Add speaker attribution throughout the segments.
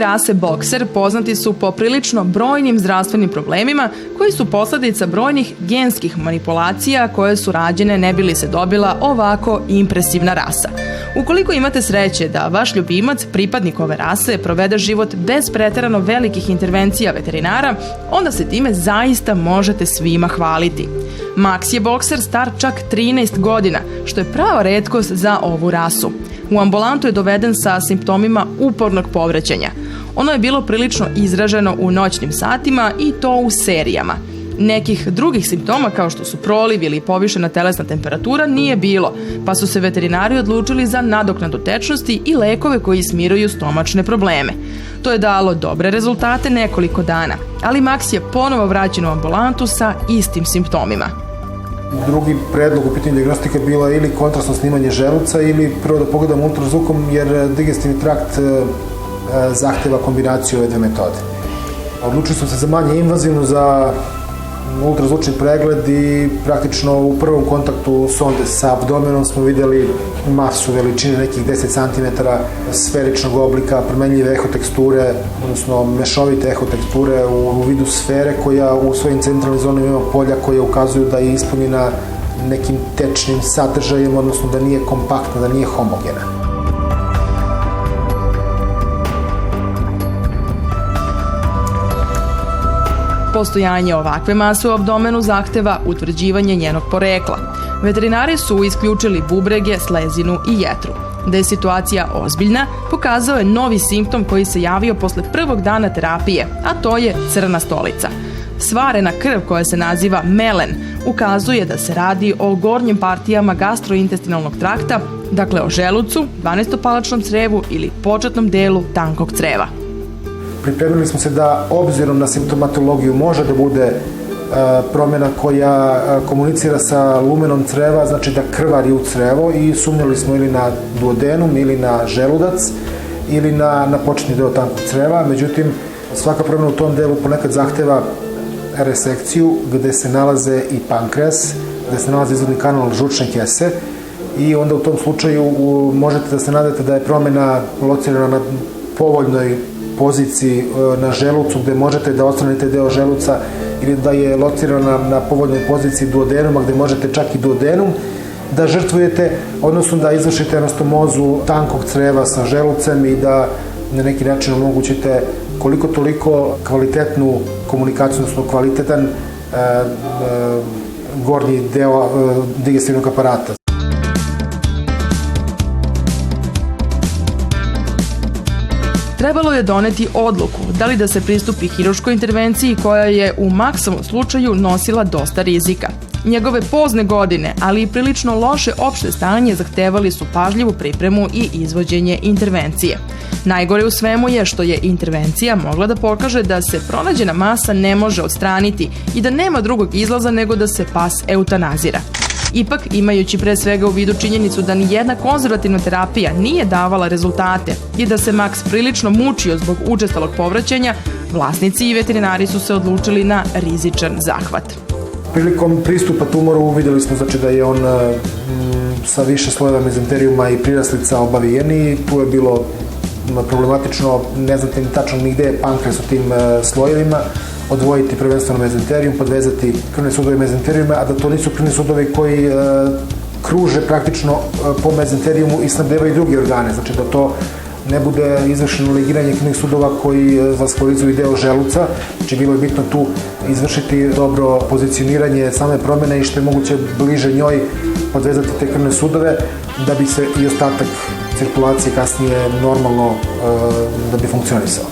Speaker 1: rase bokser poznati su po prilično brojnim zdravstvenim problemima koji su posledica brojnih genskih manipulacija koje su rađene ne bi li se dobila ovako impresivna rasa. Ukoliko imate sreće da vaš ljubimac, pripadnik ove rase, provede život bez preterano velikih intervencija veterinara, onda se time zaista možete svima hvaliti. Max je bokser star čak 13 godina, što je prava retkost za ovu rasu. U ambulantu je doveden sa simptomima upornog povraćanja. Ono je bilo prilično izraženo u noćnim satima i to u serijama. Nekih drugih simptoma kao što su proliv ili povišena telesna temperatura nije bilo, pa su se veterinari odlučili za nadoknadu tečnosti i lekove koji smiruju stomačne probleme. To je dalo dobre rezultate nekoliko dana, ali Max je ponovo vraćen u ambulantu sa istim simptomima.
Speaker 2: Drugi predlog u pitanju diagnostika je bila ili kontrastno snimanje želuca ili prvo da pogledamo ultrazvukom jer digestivni trakt zahteva kombinaciju ove dve metode. Odlučili smo se za manje invazivno, za ultrazvučni pregled i praktično u prvom kontaktu sonde sa abdomenom smo vidjeli masu veličine nekih 10 cm sferičnog oblika, promenljive ehoteksture, odnosno mešovite ehoteksture u vidu sfere koja u svojim centralnim zonama ima polja koje ukazuju da je ispunjena nekim tečnim sadržajem, odnosno da nije kompaktna, da nije homogena.
Speaker 1: Postojanje ovakve mase u abdomenu zahteva utvrđivanje njenog porekla. Veterinari su isključili bubrege, slezinu i jetru. Da je situacija ozbiljna, pokazao je novi simptom koji se javio posle prvog dana terapije, a to je crna stolica. Svarena krv koja se naziva melen ukazuje da se radi o gornjim partijama gastrointestinalnog trakta, dakle o želucu, 12-palačnom crevu ili početnom delu tankog creva.
Speaker 2: Pripremili smo se da, obzirom na simptomatologiju, može da bude promjena koja komunicira sa lumenom creva, znači da krvari u crevo, i sumnjali smo ili na duodenum ili na želudac ili na početni deo tankog creva. Međutim, svaka promjena u tom delu ponekad zahteva resekciju gde se nalaze i pankreas, gde se nalaze izvodni kanal žučne kese, i onda u tom slučaju možete da se nadate da je promjena locirana na povoljnoj poziciji na želucu gde možete da odstranite deo želuca, ili da je locirana na povoljnoj poziciji duodenuma gde možete čak i duodenum da žrtvujete, odnosno da izvršite anastomozu tankog creva sa želucem i da na neki način omogućite koliko toliko kvalitetnu komunikaciju, odnosno kvalitetan gornji deo digestivnog aparata.
Speaker 1: Trebalo je doneti odluku da li da se pristupi hirurškoj intervenciji koja je u Maxovom slučaju nosila dosta rizika. Njegove pozne godine, ali i prilično loše opšte stanje zahtevali su pažljivu pripremu i izvođenje intervencije. Najgore u svemu je što je intervencija mogla da pokaže da se pronađena masa ne može odstraniti i da nema drugog izlaza nego da se pas eutanazira. Ipak, imajući pre svega u vidu činjenicu da nijedna konzervativna terapija nije davala rezultate i da se Max prilično mučio zbog učestalog povraćanja, vlasnici i veterinari su se odlučili na rizičan zahvat.
Speaker 2: Prilikom pristupa tumoru vidjeli smo da je on sa više slojeva mezenterijuma i priraslica obavijen i tu je bilo problematično, ne znate ni tačno ni gde je pankreas u tim slojevima, odvojiti prvenstveno mezenterijum, podvezati krvne sudove mezenterijuma, a da to nisu krvni sudovi koji kruže praktično po mezenterijumu i snabdevaju drugi organe, znači da to ne bude izvršeno ligiranje krvnih sudova koji vaskularizuju deo želuca, znači bilo je bitno tu izvršiti dobro pozicioniranje same promjene i što je moguće bliže njoj podvezati te krvne sudove da bi se i ostatak cirkulacije kasnije normalno da bi funkcionisao.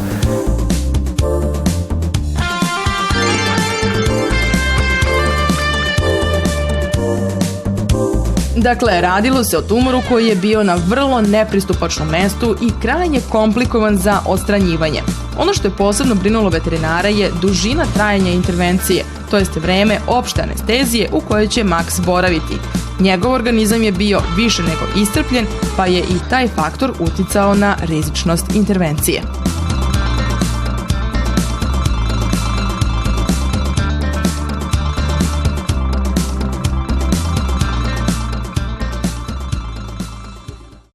Speaker 1: Dakle, radilo se o tumoru koji je bio na vrlo nepristupačnom mestu i krajnje komplikovan za odstranjivanje. Ono što je posebno brinulo veterinara je dužina trajanja intervencije, to jest vreme opšte anestezije u kojoj će Max boraviti. Njegov organizam je bio više nego iscrpljen, pa je i taj faktor uticao na rizičnost intervencije.